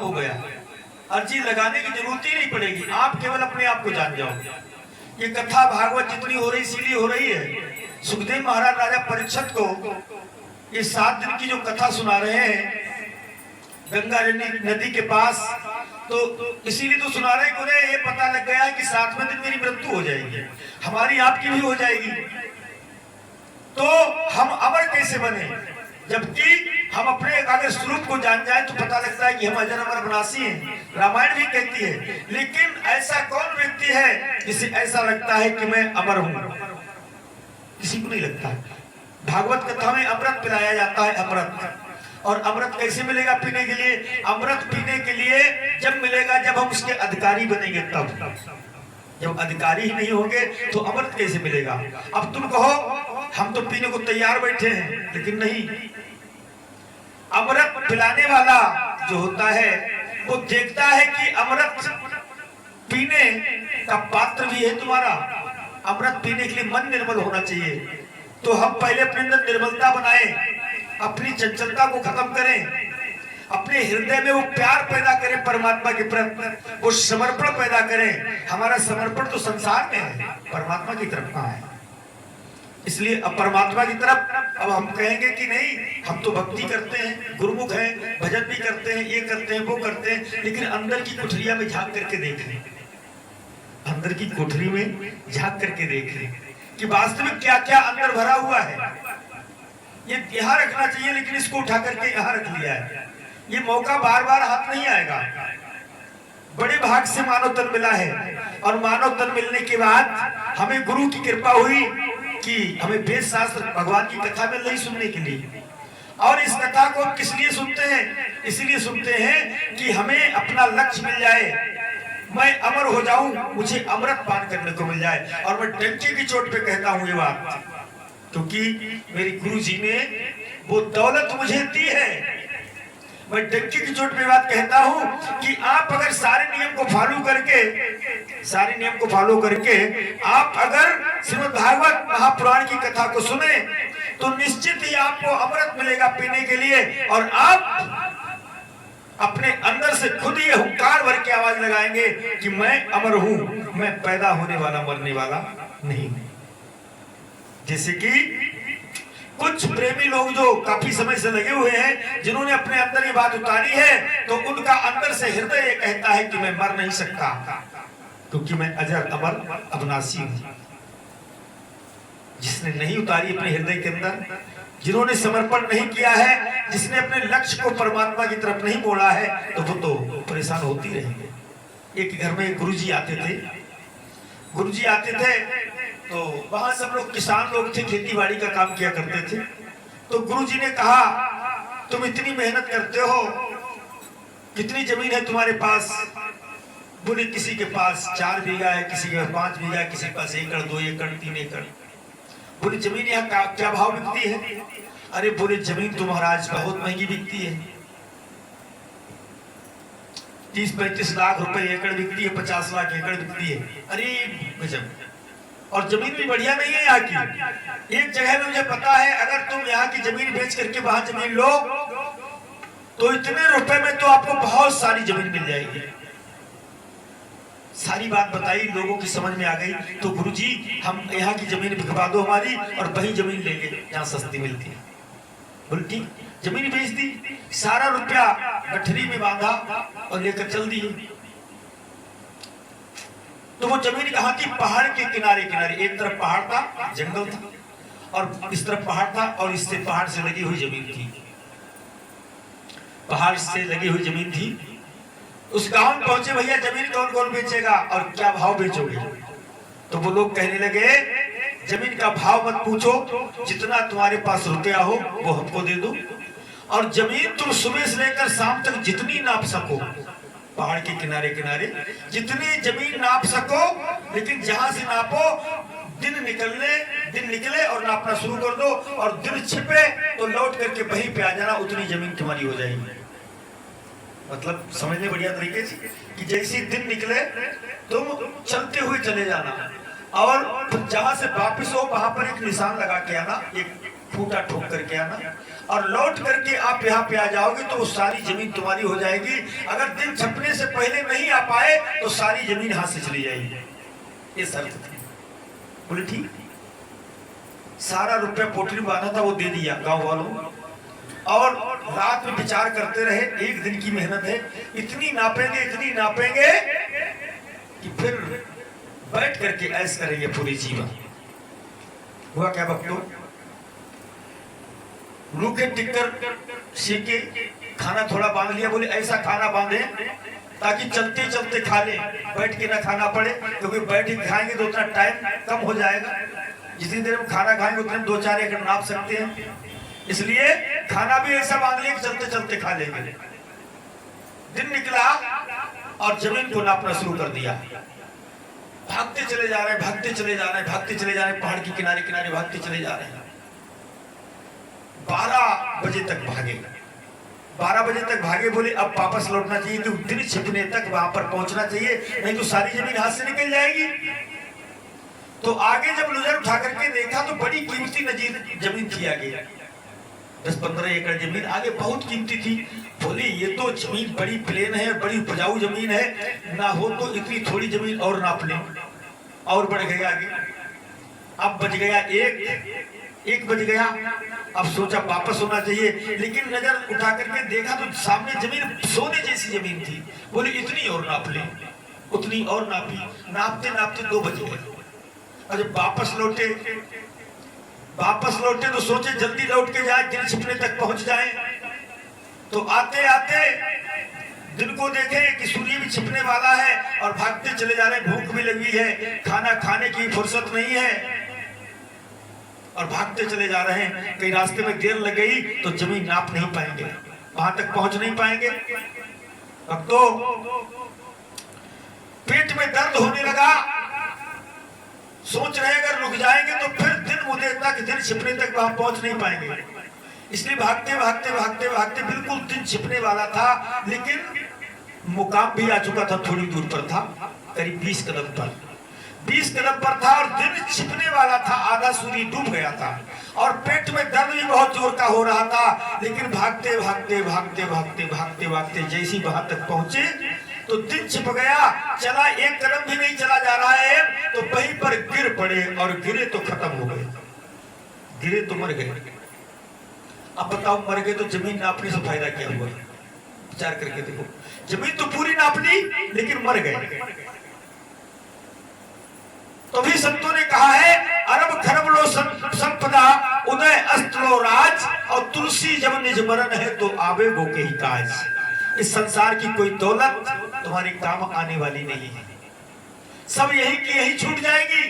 हो गया, अर्जी लगाने की जरूरत ही नहीं पड़ेगी, आप केवल अपने आप को जान जाओ। ये कथा भागवत जितनी हो रही इसीलिए हो रही है, सुखदेव महाराज राजा परीक्षित को ये 7 दिन की जो कथा सुना रहे हैं गंगा नदी के पास, तो इसीलिए तो सुना रहे हैं, उन्हें ये पता लग गया है कि 7वें दिन मेरी मृत्यु हो जाएगी, हमारी आपकी भी हो जाएगी, तो हम अमर कैसे बने? जबकि हम अपने अगर स्वरूप को जान जाए तो पता लगता है कि हम अजर अमर विनाशी हैं, रामायण भी कहती है। लेकिन ऐसा कौन व्यक्ति है जिसे ऐसा लगता है कि मैं अमर हूं? किसी को नहीं लगता। भागवत कथा में अमृत पिलाया जाता है, अमृत। और अमृत कैसे मिलेगा पीने के लिए? अमृत पीने के लिए जब मिलेगा जब हम उसके अधिकारी बनेंगे, तब। जब अधिकारी ही नहीं होंगे तो अमृत कैसे मिलेगा? अब तुम कहो हम तो पीने को तैयार बैठे हैं, लेकिन नहीं, अमृत पिलाने वाला जो होता है वो देखता है कि अमृत पीने का पात्र भी है तुम्हारा। अमृत पीने के लिए मन निर्मल होना चाहिए, तो हम पहले अपने अंदर निर्मलता बनाएं, अपनी चंचलता को खत्म करें, अपने हृदय में वो प्यार पैदा करें परमात्मा के प्रति, वो समर्पण पैदा करें। हमारा समर्पण तो संसार में है, परमात्मा की तरफ कहाँ है? इसलिए अब परमात्मा की तरफ अब हम कहेंगे कि नहीं, हम तो भक्ति करते हैं, गुरुमुख हैं, भजन भी करते हैं, ये करते हैं, वो करते हैं, लेकिन अंदर की कोठरिया में झांक करके देख लें, अंदर की कोठरी में झांक करके देख लें कि वास्तविक क्या क्या अंदर भरा हुआ है। ये यहाँ रखना चाहिए, लेकिन इसको उठा करके यहाँ रख लिया है। ये मौका बार बार हाथ नहीं आएगा। बड़े भाग से मानव तन मिला है, और मानव तन मिलने के बाद हमें गुरु की कृपा हुई कि हमें वेद शास्त्र भगवान की कथा मिल रही सुनने के लिए। और इस कथा को हम किस लिए सुनते हैं? इसलिए सुनते हैं कि हमें अपना लक्ष्य मिल जाए, मैं अमर हो जाऊं, मुझे अमृत पान करने को मिल जाए। और मैं डंके की चोट पे कहता हूं ये बात, क्योंकि मेरे गुरु जी ने वो दौलत मुझे दी है। मैं डंके की चोट पे बात कहता हूं कि आप अगर सारे नियम को फॉलो करके आप अगर श्रीमद् भागवत महापुराण की कथा को सुने तो निश्चित ही आपको अमृत मिलेगा पीने के लिए। और आप अपने अंदर से खुद ही हुंकार भर के आवाज लगाएंगे कि मैं अमर हूं, मैं पैदा होने वाला मरने वाला नहीं। जैसे कि कुछ प्रेमी लोग जो काफी समय से लगे हुए हैं, जिन्होंने अपने अंदर ये बात उतारी है, तो उनका अंदर से हृदय ये कहता है कि मैं मर नहीं सकता, क्योंकि मैं अजर अमर अविनाशी हूं। जिसने नहीं उतारी अपने हृदय के अंदर, जिन्होंने समर्पण नहीं किया है, जिसने अपने लक्ष्य को परमात्मा की तरफ नहीं मोड़ा है, तो वो तो परेशान होती रहेंगे। एक घर में गुरुजी आते थे, तो वहां सब लोग किसान लोग थे, खेती बाड़ी का काम किया करते थे। तो गुरुजी ने कहा, तुम इतनी मेहनत करते हो, कितनी जमीन है तुम्हारे पास? बोले किसी के पास 4 बीघा है, किसी के पास 5 बीघा है, किसी के पास 1 एकड़, 2 एकड़, 3 एकड़। बोले जमीन यहाँ क्या भाव बिकती है? अरे बोले जमीन तो महाराज बहुत महंगी बिकती है, 30-35 लाख रुपए एकड़ बिकती है, 50 लाख एकड़ बिकती है। अरे गजब! और जमीन भी बढ़िया नहीं है यहाँ की। एक जगह में मुझे पता है, अगर तुम यहाँ की जमीन बेच करके वहां जमीन लो तो इतने रुपए में तो आपको बहुत सारी जमीन मिल जाएगी। सारी बात बताई, लोगों की समझ में आ गई। तो गुरुजी हम यहाँ की जमीन बिकवा दो हमारी, और वही जमीन लेंगे जहाँ सस्ती मिलती है। बोले ठीक, जमीन बेच दी, सारा रुपया गठरी में बांधा और लेकर चल दिए। तो वो जमीन कहाँ थी? पहाड़ के किनारे किनारे, एक तरफ पहाड़ था, जंगल था, और इस तरफ पहाड़ था, और इससे पहाड़ से लगी हुई जमीन थी, पहाड़ से लगी हुई जमीन थी। उस गांव में पहुंचे, भैया जमीन कौन कौन बेचेगा और क्या भाव बेचोगे? तो वो लोग कहने लगे, जमीन का भाव मत पूछो, जितना तुम्हारे पास रुपया हो वो हमको दे दो, और जमीन तुम सुबह से लेकर शाम तक जितनी नाप सको, पहाड़ के किनारे किनारे जितनी जमीन नाप सको, लेकिन जहां से नापो दिन निकले और नापना शुरू कर दो, और दिन छिपे तो लौट करके वहीं पे आ जाना, उतनी जमीन तुम्हारी हो जाएगी। मतलब समझने बढ़िया तरीके से कि जैसे दिन निकले तुम चलते हुए चले जाना, और जहां से वापिस हो वहां पर एक निशान लगा के आना, एक फूटा ठोक करके आना, और लौट करके आप यहाँ पे आ जाओगे तो वो सारी जमीन तुम्हारी हो जाएगी। अगर दिन छपने से पहले नहीं आ पाए तो सारी जमीन हाथ से चली जाएगी। ये शर्त थी। बोले ठीक। सारा रुपया पोटली में बांधा था वो दे दिया गांव वालों, और रात में विचार करते रहे। एक दिन की मेहनत है, इतनी नापेंगे कि फिर बैठ करके ऐश करेंगे पूरी जीवन। हुआ क्या भक्तों, रूखे टिक्कर सीखे, खाना थोड़ा बांध लिया। बोले ऐसा खाना बांधे ताकि चलते चलते खा ले, बैठ के ना खाना पड़े, क्योंकि बैठ के खाएंगे तो उतना टाइम कम हो जाएगा। जितनी देर में खाना खाएंगे उतने 2-4 एकड़ नाप सकते हैं, इसलिए खाना भी ऐसा बांध लिया कि चलते चलते खा लेंगे। दिन निकला और जमीन को नापना शुरू कर दिया। भागते चले जा रहे हैं, पहाड़ के किनारे किनारे भागते चले जा रहे हैं। 12 बजे तक भागे। बोले अब वापस लौटना चाहिए, कि दिन छिपने तक वहां पर पहुंचना चाहिए, नहीं तो सारी जमीन हाथ से निकल जाएगी। तो आगे जब नजर उठा करके देखा तो बड़ी कीमती जमीन थी आगे, 10-15 एकड़ जमीन आगे बहुत कीमती थी। बोले ये तो जमीन बड़ी प्लेन है, बड़ी उपजाऊ जमीन है, ना हो तो इतनी थोड़ी जमीन और नाप लें। और बढ़ गया आगे, अब बज गया एक बज गया। अब सोचा वापस होना चाहिए, लेकिन नजर उठा करके देखा तो सामने जमीन सोने जैसी जमीन थी। बोले इतनी और नाप लें, उतनी और नापी, नापते नापते 2 बज गए। और जब वापस लौटे तो सोचे जल्दी लौट के जाए, दिन छिपने तक पहुंच जाए। तो आते आते दिन को देखे कि सूर्य भी छिपने वाला है, और भागते चले जा रहे हैं। भूख भी लगी है, खाना खाने की फुर्सत नहीं है, और भागते चले जा रहे हैं। कहीं रास्ते में देर लग गई तो जमीन नाप नहीं पाएंगे, वहां तक पहुंच नहीं पाएंगे। अब तो पेट में दर्द होने लगा, सोच रहे अगर रुक जाएंगे तो फिर दिन छिपने तक वहां पहुंच नहीं पाएंगे। इसलिए भागते बिल्कुल दिन छिपने वाला था, लेकिन मुकाम भी आ चुका था, थोड़ी दूर पर था, करीब 20 कदम पर था, और दिन छिपने वाला था। आधा सूर्य डूब गया था, और पेट में दर्द भी बहुत जोर का हो रहा था। लेकिन भागते जैसी वहां तक पहुंचे तो दिन छिप गया। चला 1 कदम भी नहीं चला जा रहा है तो वहीं पर गिर पड़े, और गिरे तो खत्म हो गए, गिरे तो मर गए। अब बताओ, मर गए तो जमीन नापने से फायदा क्या हुआ? विचार करके देखो, जमीन तो पूरी नाप ली लेकिन मर गए। तो भी संतों ने कहा है, अरब खरब लो संपदा, उदय अस्त लो राज, और तुलसी जब निज मरण है तो आवे वो के ही काज। इस संसार की कोई दौलत तुम्हारे काम आने वाली नहीं है, सब यही की यही छूट जाएगी।